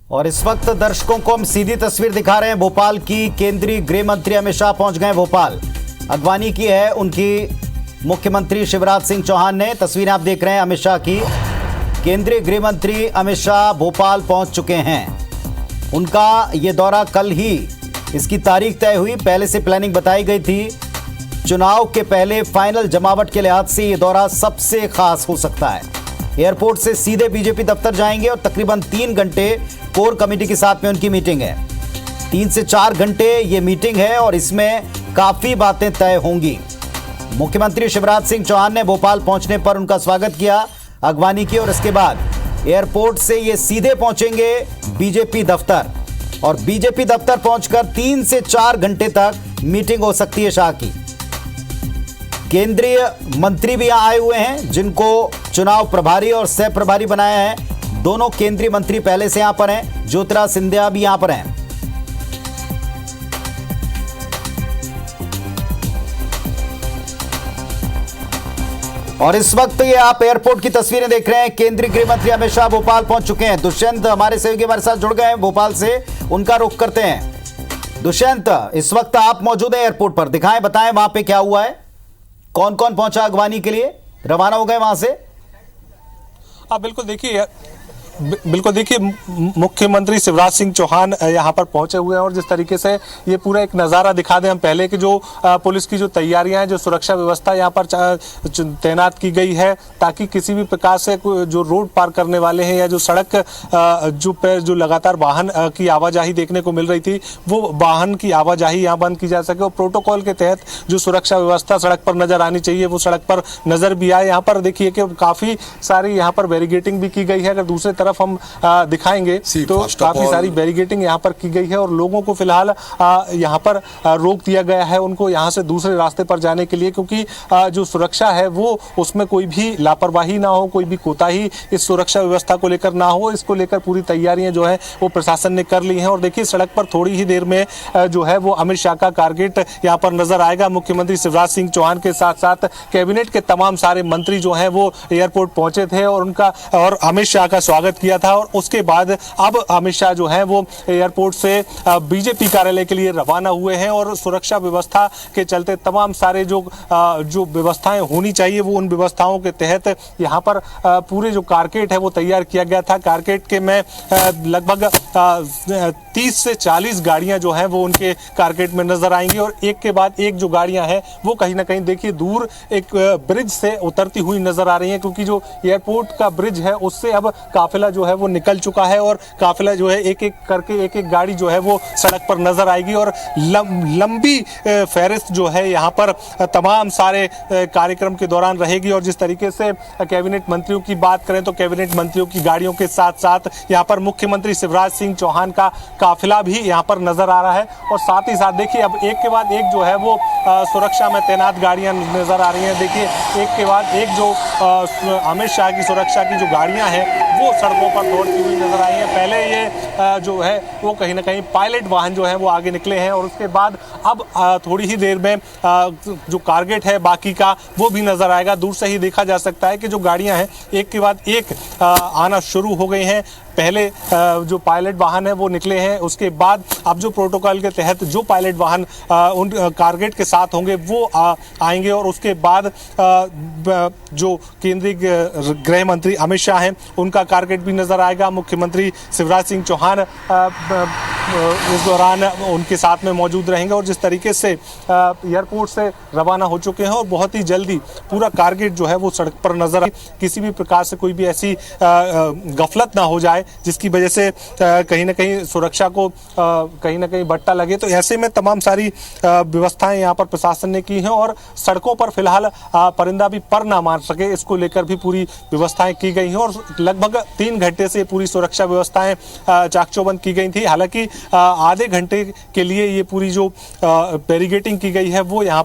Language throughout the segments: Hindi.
और इस वक्त दर्शकों को हम सीधी तस्वीर दिखा रहे हैं भोपाल की। केंद्रीय गृह मंत्री अमित शाह पहुंच गए भोपाल। अगवानी की है उनकी मुख्यमंत्री शिवराज सिंह चौहान ने। तस्वीरें आप देख रहे हैं अमित शाह की। केंद्रीय गृह मंत्री अमित शाह भोपाल पहुंच चुके हैं। उनका ये दौरा कल ही इसकी तारीख तय हुई, पहले से प्लानिंग बताई गई थी। चुनाव के पहले फाइनल जमावट के लिहाज से ये दौरा सबसे खास हो सकता है। एयरपोर्ट से सीधे बीजेपी दफ्तर जाएंगे और तकरीबन 3 घंटे कोर कमेटी के साथ में उनकी मीटिंग है। 3 से 4 घंटे ये मीटिंग है और इसमें काफी बातें तय होंगी। मुख्यमंत्री शिवराज सिंह चौहान ने भोपाल पहुंचने पर उनका स्वागत किया अगवानी की, और इसके बाद एयरपोर्ट से ये सीधे पहुंचेंगे बीजेपी दफ्तर और बीजेपी दफ्तर पहुंचकर 3 से 4 घंटे तक मीटिंग हो सकती है शाह की। केंद्रीय मंत्री भी यहां आए हुए हैं जिनको चुनाव प्रभारी और सह प्रभारी बनाया है। दोनों केंद्रीय मंत्री पहले से यहां पर हैं। ज्योतिरादित्य सिंधिया भी यहां पर हैं। और इस वक्त ये आप एयरपोर्ट की तस्वीरें देख रहे हैं। केंद्रीय गृह मंत्री अमित शाह भोपाल पहुंच चुके हैं। दुष्यंत हमारे सहयोगी हमारे साथ जुड़ गए हैं भोपाल से, उनका रुख करते हैं। दुष्यंत, इस वक्त आप मौजूद हैं एयरपोर्ट पर, दिखाएं बताएं वहां पे क्या हुआ है, कौन कौन पहुंचा अगवानी के लिए, रवाना हो गए वहां से? बिल्कुल देखिए मुख्यमंत्री शिवराज सिंह चौहान यहाँ पर पहुंचे हुए हैं और जिस तरीके से ये पूरा एक नज़ारा दिखा दें हम पहले कि जो पुलिस की जो तैयारियां हैं, जो सुरक्षा व्यवस्था यहाँ पर तैनात की गई है ताकि किसी भी प्रकार से जो रोड पार करने वाले हैं या जो सड़क जो लगातार वाहन की आवाजाही देखने को मिल रही थी वो वाहन की आवाजाही यहाँ बंद की जा सके और प्रोटोकॉल के तहत जो सुरक्षा व्यवस्था सड़क पर नजर आनी चाहिए वो सड़क पर नजर भी आए। यहाँ पर देखिए कि काफ़ी सारी यहाँ पर बैरिगेटिंग भी की गई है। अगर दूसरे तरफ हम दिखाएंगे तो काफी सारी बैरिगेटिंग यहाँ पर की गई है और लोगों को फिलहाल यहाँ पर रोक दिया गया है उनको यहाँ से दूसरे रास्ते पर जाने के लिए, क्योंकि जो सुरक्षा है वो उसमें कोई भी लापरवाही ना हो, कोई भी कोताही इस सुरक्षा व्यवस्था को लेकर ना हो। इसको लेकर पूरी तैयारियां जो है वो प्रशासन ने कर ली हैं। और देखिए सड़क पर थोड़ी ही देर में जो है वो अमित शाह का कारगेट यहाँ पर नजर आएगा। मुख्यमंत्री शिवराज सिंह चौहान के साथ साथ कैबिनेट के तमाम सारे मंत्री जो है वो एयरपोर्ट पहुंचे थे और अमित शाह का स्वागत किया था। और उसके बाद अब अमित शाह जो है वो एयरपोर्ट से बीजेपी कार्यालय के लिए रवाना हुए हैं और सुरक्षा व्यवस्था के चलते तमाम सारे जो व्यवस्थाएं होनी चाहिए वो उन व्यवस्थाओं के तहत यहाँ पर पूरे जो कारकेट है वो तैयार किया गया था। कारकेट के में लगभग 30 से 40 गाड़ियां जो हैं वो उनके कारकेट में नजर आएंगी और एक के बाद एक जो गाड़ियां हैं वो कहीं ना कहीं देखिए दूर एक ब्रिज से उतरती हुई नजर आ रही हैं, क्योंकि जो एयरपोर्ट का ब्रिज है उससे अब काफिला जो है वो निकल चुका है और काफिला जो है एक एक करके एक एक गाड़ी जो है वो सड़क पर नजर आएगी और लंबी फहरिस्त जो है यहाँ पर तमाम सारे कार्यक्रम के दौरान रहेगी। और जिस तरीके से कैबिनेट मंत्रियों की बात करें तो कैबिनेट मंत्रियों की गाड़ियों के साथ साथ यहाँ पर मुख्यमंत्री शिवराज सिंह चौहान का काफिला भी यहाँ पर नजर आ रहा है। और साथ ही साथ देखिए अब एक के बाद एक जो है वो सुरक्षा में तैनात गाड़ियां नजर आ रही हैं। देखिए एक के बाद एक जो अमित शाह की सुरक्षा की जो गाड़ियां हैं वो सड़कों पर दौड़ती हुई नजर आई है। पहले ये जो है वो कहीं ना कहीं पायलट वाहन जो है वो आगे निकले हैं और उसके बाद अब थोड़ी ही देर में जो कारगेट है बाकी का वो भी नजर आएगा। दूर से ही देखा जा सकता है कि जो गाड़ियां हैं एक के बाद एक आना शुरू हो गई हैं। पहले जो पायलट वाहन है वो निकले हैं, उसके बाद अब जो प्रोटोकॉल के तहत जो पायलट वाहन उन कारगेट के साथ होंगे वो आएंगे और उसके बाद जो केंद्रीय गृह मंत्री अमित शाह हैं उनका कारगेट भी नजर आएगा। मुख्यमंत्री शिवराज सिंह चौहान इस दौरान उनके साथ में मौजूद रहेंगे और जिस तरीके से एयरपोर्ट से रवाना हो चुके हैं और बहुत ही जल्दी पूरा कारगेट जो है वो सड़क पर नजर आए, किसी भी प्रकार से कोई भी ऐसी गफलत ना हो जाए जिसकी वजह से कहीं ना कहीं सुरक्षा को कहीं ना कहीं बट्टा लगे। तो ऐसे में तमाम सारी व्यवस्थाएं यहाँ पर प्रशासन ने की हैं और सड़कों पर फिलहाल परिंदा भी पर ना मार सके इसको लेकर भी पूरी व्यवस्थाएं की गई हैं और लगभग 3 घंटे से पूरी सुरक्षा व्यवस्थाएं चाक चौबंद की गई थी। हालांकि आधे घंटे के लिए ये पूरी जो बैरिकेडिंग की गई है वो यहाँ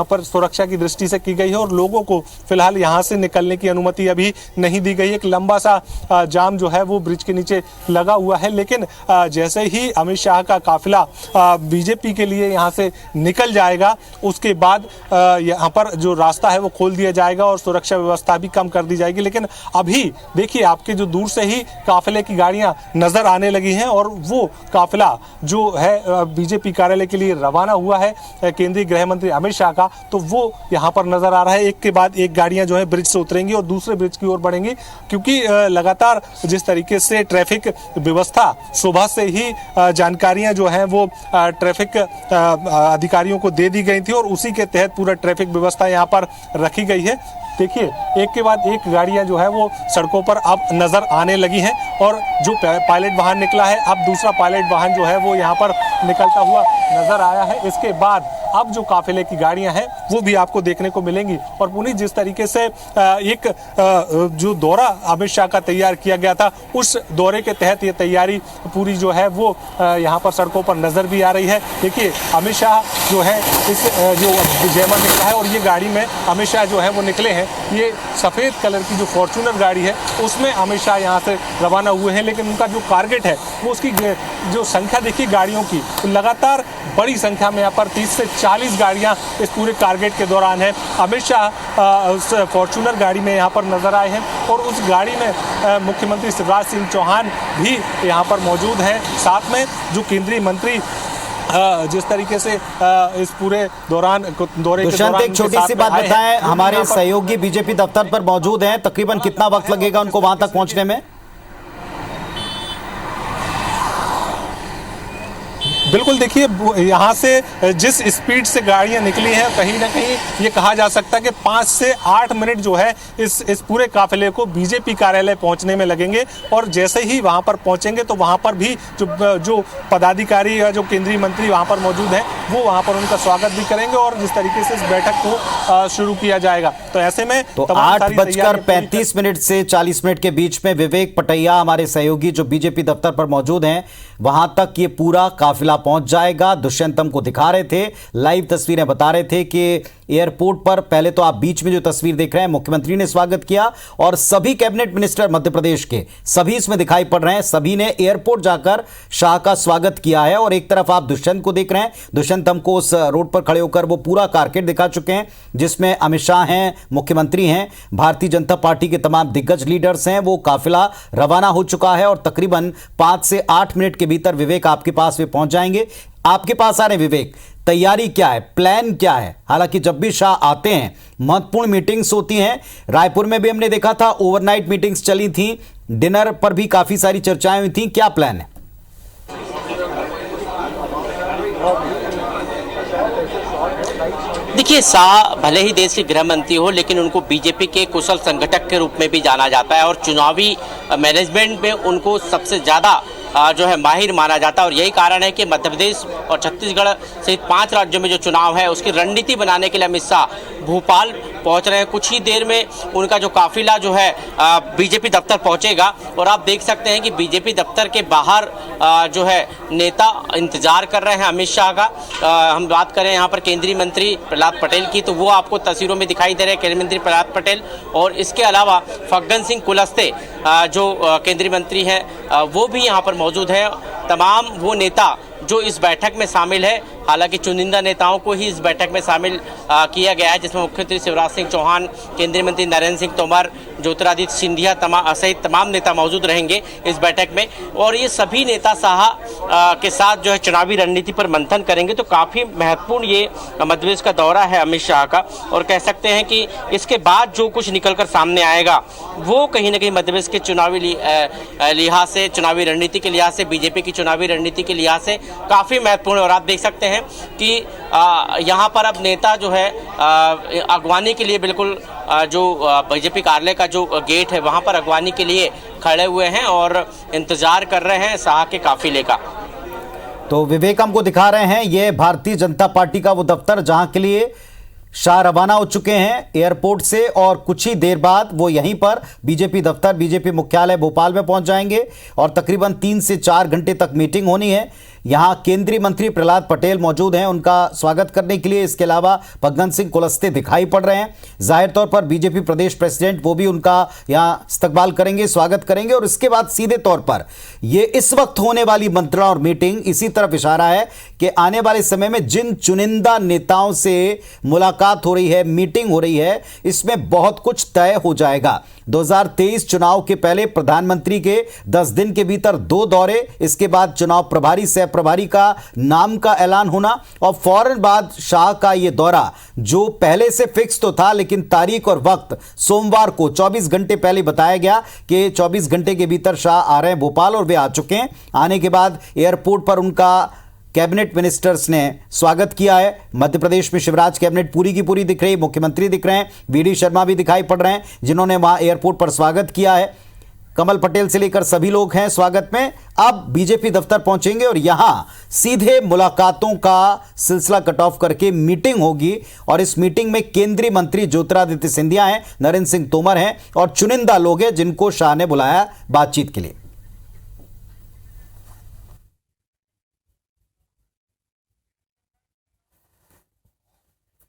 पर सुरक्षा की दृष्टि से की गई है और लोगों को फिलहाल यहाँ से निकलने की अनुमति अभी नहीं दी गई। एक लंबा सा जाम जो है वो ब्रिज के नीचे लगा हुआ है, लेकिन जैसे ही अमित शाह का काफिला बीजेपी के लिए यहाँ से निकल जाएगा उसके बाद यहाँ पर जो रास्ता है वो खोल दिया जाएगा और सुरक्षा व्यवस्था भी कम कर दी जाएगी। लेकिन अभी देखिए आपके जो दूर से ही काफिले की गाड़ियां नजर आने लगी हैं और वो काफिला जो है बीजेपी कार्यालय के लिए रवाना हुआ है केंद्रीय गृह मंत्री अमित शाह का, तो वो यहाँ पर नजर आ रहा है। एक के बाद एक गाड़ियां जो है ब्रिज से उतरेंगी और दूसरे ब्रिज की ओर बढ़ेंगी, क्योंकि लगातार जिस तरीके से ट्रैफिक व्यवस्था सुबह से ही जानकारियां जो हैं वो ट्रैफिक अधिकारियों को दे दी गई थी और उसी के तहत पूरा ट्रैफिक व्यवस्था यहाँ पर रखी गई है। देखिए एक के बाद एक गाड़ियां जो है वो सड़कों पर अब नजर आने लगी हैं और जो पायलट वाहन निकला है अब दूसरा पायलट वाहन जो है वो यहाँ पर निकलता हुआ नजर आया है। इसके बाद अब जो काफिले की गाड़ियां हैं वो भी आपको देखने को मिलेंगी और पुनीत जिस तरीके से एक जो दौरा अमित शाह का तैयार किया गया था उस दौरे के तहत ये तैयारी पूरी जो है वो यहाँ पर सड़कों पर नजर भी आ रही है। देखिए अमित शाह जो है इस जो जयमर निकला है और ये गाड़ी में अमित शाह जो है वो निकले हैं। ये सफ़ेद कलर की जो फॉर्च्यूनर गाड़ी है उसमें अमित शाह यहाँ से रवाना हुए हैं, लेकिन उनका जो टारगेट है वो उसकी जो संख्या देखी गाड़ियों की तो लगातार बड़ी संख्या में यहाँ पर 30 से 40 गाड़ियाँ इस पूरे टारगेट के दौरान है। अमित शाह उस फॉर्च्यूनर गाड़ी में यहाँ पर नजर आए हैं और उस गाड़ी में मुख्यमंत्री शिवराज सिंह चौहान भी यहाँ पर मौजूद हैं। साथ में जो केंद्रीय मंत्री जिस तरीके से इस पूरे दौरे के दौरान एक छोटी सी बात बताएं, हमारे सहयोगी बीजेपी दफ्तर पर मौजूद हैं, तकरीबन कितना वक्त लगेगा उनको वहां तक पहुंचने में? बिल्कुल देखिए यहाँ से जिस स्पीड से गाड़ियाँ निकली हैं कहीं ना कहीं ये कहा जा सकता है कि 5 से 8 मिनट जो है इस पूरे काफिले को बीजेपी कार्यालय पहुँचने में लगेंगे और जैसे ही वहाँ पर पहुँचेंगे तो वहाँ पर भी जो पदाधिकारी या जो केंद्रीय मंत्री वहाँ पर मौजूद हैं वो वहाँ पर उनका स्वागत भी करेंगे और जिस तरीके से इस बैठक को शुरू किया जाएगा। तो ऐसे में तो 8:35 से 40 मिनट के बीच में विवेक पटैया हमारे सहयोगी जो बीजेपी दफ्तर पर मौजूद हैं वहां तक ये पूरा काफिला पहुंच जाएगा। दुष्यंत हमको दिखा रहे थे, लाइव तस्वीरें बता रहे थे कि एयरपोर्ट पर पहले तो आप बीच में जो तस्वीर देख रहे हैं मुख्यमंत्री ने स्वागत किया और सभी कैबिनेट मिनिस्टर मध्य प्रदेश के सभी इसमें दिखाई पड़ रहे हैं, सभी ने एयरपोर्ट जाकर शाह का स्वागत किया है। और एक तरफ आप दुष्यंत को देख रहे हैं, दुष्यंत हमको उस रोड पर खड़े होकर वो पूरा कारकेट दिखा चुके हैं जिसमें अमित शाह हैं, मुख्यमंत्री हैं, भारतीय जनता पार्टी के तमाम दिग्गज लीडर्स हैं। वो काफिला रवाना हो चुका है और तकरीबन 5 से 8 मिनट के भीतर विवेक आपके पास वे पहुंच जाएंगे। आपके पास आ रहे विवेक, तैयारी क्या है, प्लान क्या है? हालांकि जब भी शाह आते हैं महत्वपूर्ण मीटिंग्स होती हैं, रायपुर में भी हमने देखा था ओवरनाइट मीटिंग्स चली थी, डिनर पर भी काफी सारी चर्चाएं हुई थी, क्या प्लान है? देखिए शाह भले ही देश के गृह मंत्री हो लेकिन उनको बीजेपी के कुशल संगठक के रूप में भी जाना जाता है और चुनावी मैनेजमेंट में उनको सबसे ज़्यादा जो है माहिर माना जाता है। और यही कारण है कि मध्य प्रदेश और छत्तीसगढ़ सहित 5 राज्यों में जो चुनाव है उसकी रणनीति बनाने के लिए अमित शाह भोपाल पहुंच रहे हैं। कुछ ही देर में उनका जो काफिला जो है बीजेपी दफ्तर पहुंचेगा और आप देख सकते हैं कि बीजेपी दफ्तर के बाहर जो है नेता इंतजार कर रहे हैं अमित शाह का। हम बात करें यहाँ पर केंद्रीय मंत्री प्रहलाद पटेल की तो वो आपको तस्वीरों में दिखाई दे रहे हैं, केंद्रीय मंत्री प्रहलाद पटेल। और इसके अलावा फग्गन सिंह कुलस्ते जो केंद्रीय मंत्री हैं वो भी यहाँ पर मौजूद है। तमाम वो नेता जो इस बैठक में शामिल है, हालांकि चुनिंदा नेताओं को ही इस बैठक में शामिल किया गया है जिसमें मुख्यमंत्री शिवराज सिंह चौहान, केंद्रीय मंत्री नरेंद्र सिंह तोमर, ज्योतिरादित्य सिंधिया सहित तमाम नेता मौजूद रहेंगे इस बैठक में। और ये सभी नेता शाह के साथ जो है चुनावी रणनीति पर मंथन करेंगे। तो काफ़ी महत्वपूर्ण ये मध्य प्रदेश का दौरा है अमित शाह का और कह सकते हैं कि इसके बाद जो कुछ निकल कर सामने आएगा वो कहीं ना कहीं मध्य प्रदेश के चुनावी लिहाज से, चुनावी रणनीति के लिहाज से, बीजेपी की चुनावी रणनीति के लिहाज से काफ़ी महत्वपूर्ण है। और आप देख सकते हैं कि यहाँ पर अब नेता जो है अगवानी के लिए बिल्कुल जो बीजेपी कार्यालय का जो गेट है वहाँ पर अगवानी के लिए खड़े हुए हैं और इंतजार कर रहे हैं शाह के काफिले का। तो विवेक हमको दिखा रहे हैं ये भारतीय जनता पार्टी का वो दफ्तर जहां के लिए शाह रवाना हो चुके हैं एयरपोर्ट से और कुछ ही देर बाद वो यहीं पर बीजेपी दफ्तर, बीजेपी मुख्यालय भोपाल में पहुंच जाएंगे और तकरीबन 3 से 4 घंटे तक मीटिंग होनी है। यहां केंद्रीय मंत्री प्रहलाद पटेल मौजूद हैं उनका स्वागत करने के लिए। इसके अलावा फग्गन सिंह कुलस्ते दिखाई पड़ रहे हैं। जाहिर तौर पर बीजेपी प्रदेश प्रेसिडेंट वो भी उनका यहां इस्तकबाल करेंगे, स्वागत करेंगे और इसके बाद सीधे तौर पर ये इस वक्त होने वाली मंत्रणा और मीटिंग इसी तरफ इशारा है कि आने वाले समय में जिन चुनिंदा नेताओं से मुलाकात हो रही है, मीटिंग हो रही है, इसमें बहुत कुछ तय हो जाएगा। 2023 चुनाव के पहले प्रधानमंत्री के 10 दिन के भीतर 2 दौरे, इसके बाद चुनाव प्रभारी सह प्रभारी का नाम का ऐलान होना और फौरन बाद शाह का यह दौरा जो पहले से फिक्स तो था लेकिन तारीख और वक्त सोमवार को 24 घंटे पहले बताया गया कि 24 घंटे के भीतर शाह आ रहे हैं भोपाल और वे आ चुके हैं। आने के बाद एयरपोर्ट पर उनका कैबिनेट मिनिस्टर्स ने स्वागत किया है। मध्य प्रदेश में शिवराज कैबिनेट पूरी की पूरी दिख रही है, मुख्यमंत्री दिख रहे हैं, वीडी शर्मा भी दिखाई पड़ रहे हैं जिन्होंने वहां एयरपोर्ट पर स्वागत किया है। कमल पटेल से लेकर सभी लोग हैं स्वागत में। अब बीजेपी दफ्तर पहुंचेंगे और यहां सीधे मुलाकातों का सिलसिला कट ऑफ करके मीटिंग होगी और इस मीटिंग में केंद्रीय मंत्री ज्योतिरादित्य सिंधिया हैं, नरेंद्र सिंह तोमर हैं और चुनिंदा लोग हैं जिनको शाह ने बुलाया बातचीत के लिए।